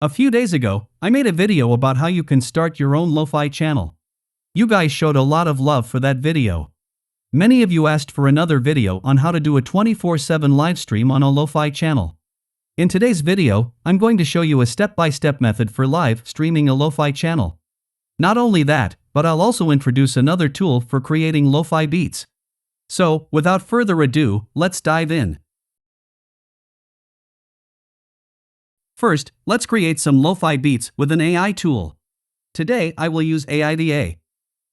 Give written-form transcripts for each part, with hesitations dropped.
A few days ago, I made a video about how you can start your own LoFi channel. You guys showed a lot of love for that video. Many of you asked for another video on how to do a 24/7 live stream on a LoFi channel. In today's video, I'm going to show you a step-by-step method for live streaming a LoFi channel. Not only that, but I'll also introduce another tool for creating LoFi beats. So, without further ado, let's dive in. First, let's create some LoFi beats with an AI tool. Today, I will use AIVA.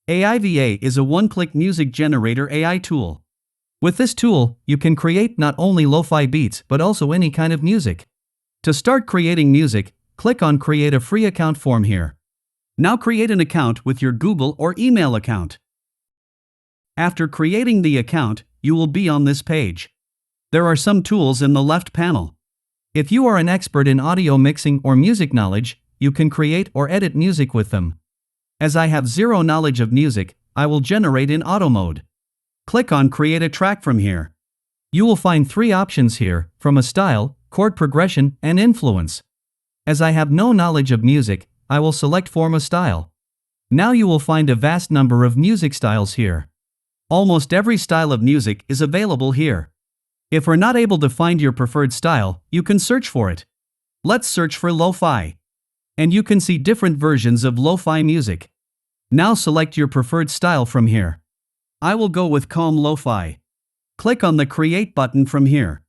AIVA is a one-click music generator AI tool. With this tool, you can create not only LoFi beats but also any kind of music. To start creating music, click on Create a Free Account form here. Now create an account with your Google or email account. After creating the account, you will be on this page. There are some tools in the left panel. If you are an expert in audio mixing or music knowledge, you can create or edit music with them. As I have zero knowledge of music, I will generate in auto mode. Click on Create a Track from here. You will find three options here, from a style, chord progression, and influence. As I have no knowledge of music, I will select Form a Style. Now you will find a vast number of music styles here. Almost every style of music is available here. If we're not able to find your preferred style, you can search for it. Let's search for LoFi. And you can see different versions of LoFi music. Now select your preferred style from here. I will go with Calm LoFi. Click on the Create button from here.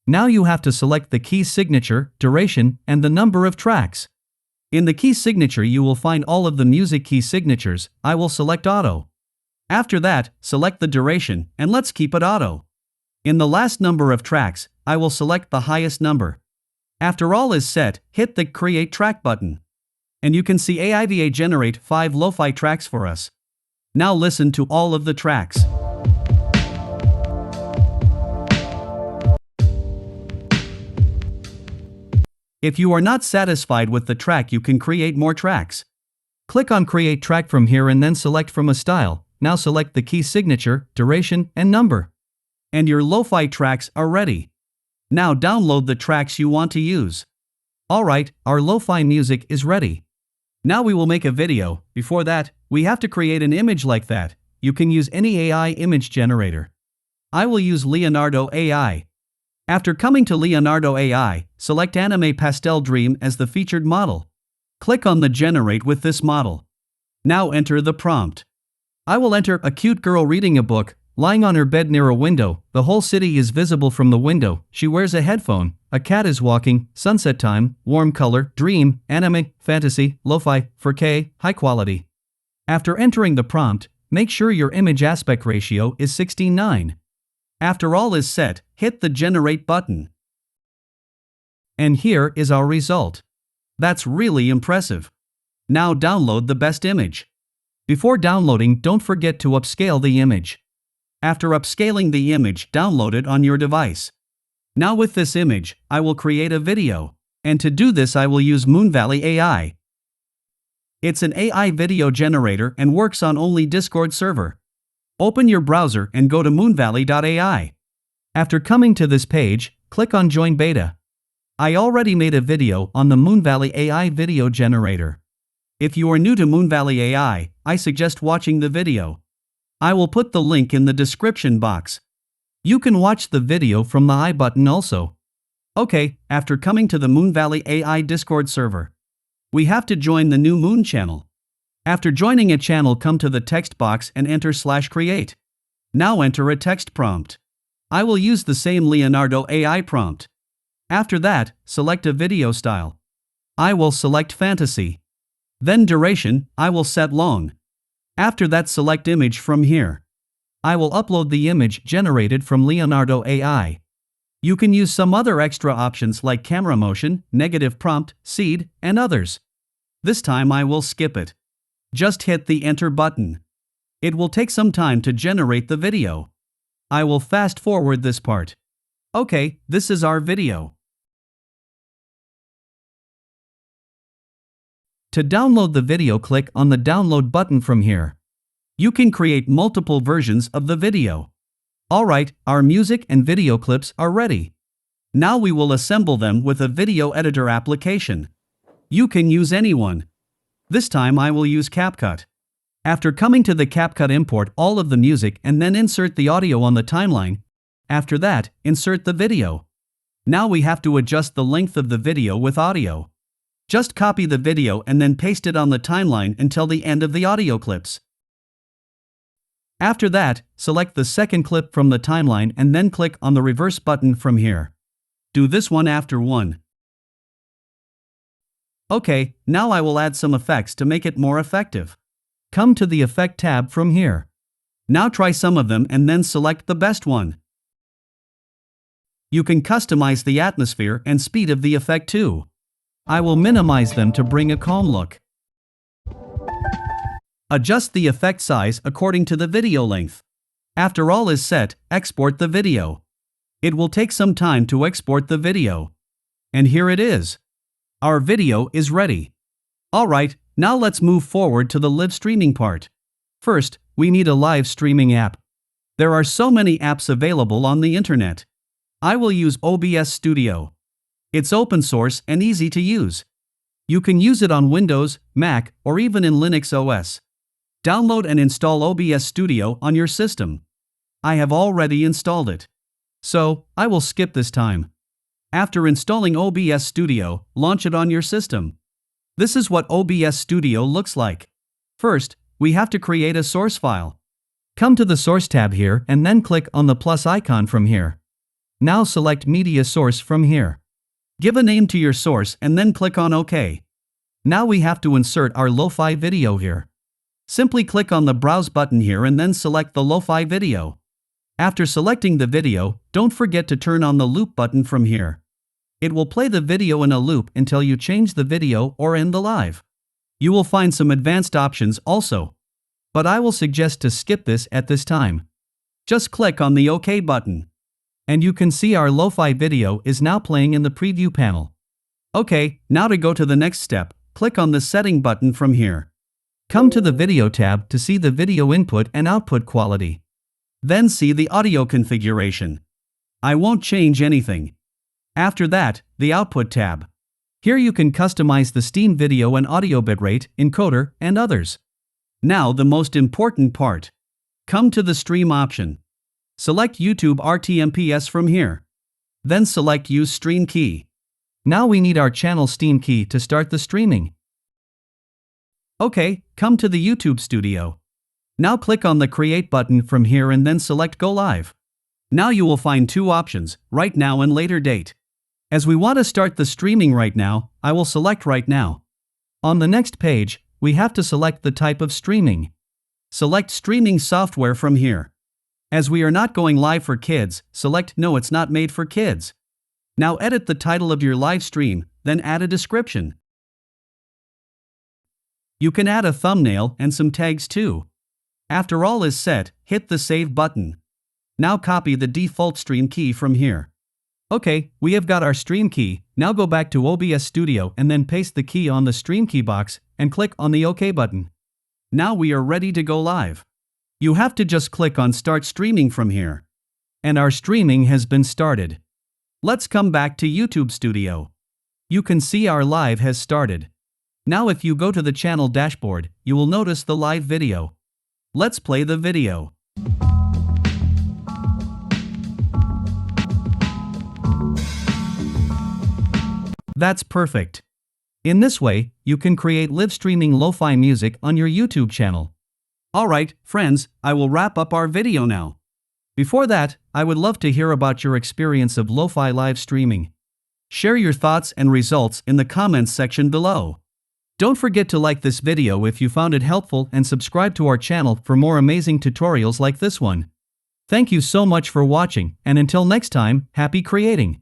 Now you have to select the key signature, duration, and the number of tracks. In the key signature you will find all of the music key signatures. I will select Auto. After that, select the duration, and let's keep it Auto. In the last number of tracks, I will select the highest number. After all is set, hit the Create Track button. And you can see AIVA generate 5 LoFi tracks for us. Now listen to all of the tracks. If you are not satisfied with the track, you can create more tracks. Click on Create Track from here and then select from a style. Now select the key signature, duration, and number. And your LoFi tracks are ready. Now download the tracks you want to use. Alright, our LoFi music is ready. Now we will make a video. Before that, we have to create an image like that. You can use any AI image generator. I will use Leonardo AI. After coming to Leonardo AI, select Anime Pastel Dream as the featured model. Click on the Generate with this model. Now enter the prompt. I will enter a cute girl reading a book, lying on her bed near a window. The whole city is visible from the window. She wears a headphone. A cat is walking. Sunset time. Warm color. Dream. Anime. Fantasy. LoFi. 4K. High quality. After entering the prompt, make sure your image aspect ratio is 16:9. After all is set, hit the Generate button. And here is our result. That's really impressive. Now download the best image. Before downloading, don't forget to upscale the image. After upscaling the image, download it on your device. Now with this image, I will create a video. And to do this I will use Moonvalley AI. It's an AI video generator and works on only Discord server. Open your browser and go to moonvalley.ai. After coming to this page, click on Join Beta. I already made a video on the Moonvalley AI video generator. If you are new to Moonvalley AI, I suggest watching the video. I will put the link in the description box. You can watch the video from the I button also. Okay, after coming to the Moonvalley AI Discord server, we have to join the new Moon channel. After joining a channel, come to the text box and enter /create. Now enter a text prompt. I will use the same Leonardo AI prompt. After that, select a video style. I will select fantasy. Then duration, I will set long. After that, select image from here. I will upload the image generated from Leonardo AI. You can use some other extra options like camera motion, negative prompt, seed, and others. This time I will skip it. Just hit the Enter button. It will take some time to generate the video. I will fast forward this part. Okay, this is our video. To download the video, click on the download button from here. You can create multiple versions of the video. Alright, our music and video clips are ready. Now we will assemble them with a video editor application. You can use any one. This time I will use CapCut. After coming to the CapCut, import all of the music and then insert the audio on the timeline. After that, insert the video. Now we have to adjust the length of the video with audio. Just copy the video and then paste it on the timeline until the end of the audio clips. After that, select the second clip from the timeline and then click on the reverse button from here. Do this one after one. Okay, now I will add some effects to make it more effective. Come to the Effect tab from here. Now try some of them and then select the best one. You can customize the atmosphere and speed of the effect too. I will minimize them to bring a calm look. Adjust the effect size according to the video length. After all is set, export the video. It will take some time to export the video. And here it is. Our video is ready. Alright, now let's move forward to the live streaming part. First, we need a live streaming app. There are so many apps available on the internet. I will use OBS Studio. It's open source and easy to use. You can use it on Windows, Mac, or even in Linux OS. Download and install OBS Studio on your system. I have already installed it. So, I will skip this time. After installing OBS Studio, launch it on your system. This is what OBS Studio looks like. First, we have to create a source file. Come to the Source tab here and then click on the plus icon from here. Now select Media Source from here. Give a name to your source and then click on OK. Now we have to insert our LoFi video here. Simply click on the Browse button here and then select the LoFi video. After selecting the video, don't forget to turn on the loop button from here. It will play the video in a loop until you change the video or end the live. You will find some advanced options also. But I will suggest to skip this at this time. Just click on the OK button. And you can see our LoFi video is now playing in the preview panel. Okay, now to go to the next step, click on the Setting button from here. Come to the Video tab to see the video input and output quality. Then see the audio configuration. I won't change anything. After that, the Output tab. Here you can customize the Steam video and audio bitrate, encoder, and others. Now the most important part. Come to the Stream option. Select YouTube RTMPS from here. Then select Use Stream Key. Now we need our channel Steam key to start the streaming. Okay, come to the YouTube Studio. Now click on the Create button from here and then select Go Live. Now you will find two options, Right Now and Later Date. As we want to start the streaming right now, I will select Right Now. On the next page, we have to select the type of streaming. Select Streaming Software from here. As we are not going live for kids, select No, it's not made for kids. Now edit the title of your live stream, then add a description. You can add a thumbnail and some tags too. After all is set, hit the Save button. Now copy the default stream key from here. Okay, we have got our stream key. Now go back to OBS Studio and then paste the key on the stream key box and click on the OK button. Now we are ready to go live. You have to just click on Start Streaming from here. And our streaming has been started. Let's come back to YouTube Studio. You can see our live has started. Now if you go to the channel dashboard, you will notice the live video. Let's play the video. That's perfect. In this way, you can create live streaming lo-fi music on your YouTube channel. Alright, friends, I will wrap up our video now. Before that, I would love to hear about your experience of lo-fi live streaming. Share your thoughts and results in the comments section below. Don't forget to like this video if you found it helpful and subscribe to our channel for more amazing tutorials like this one. Thank you so much for watching, and until next time, happy creating!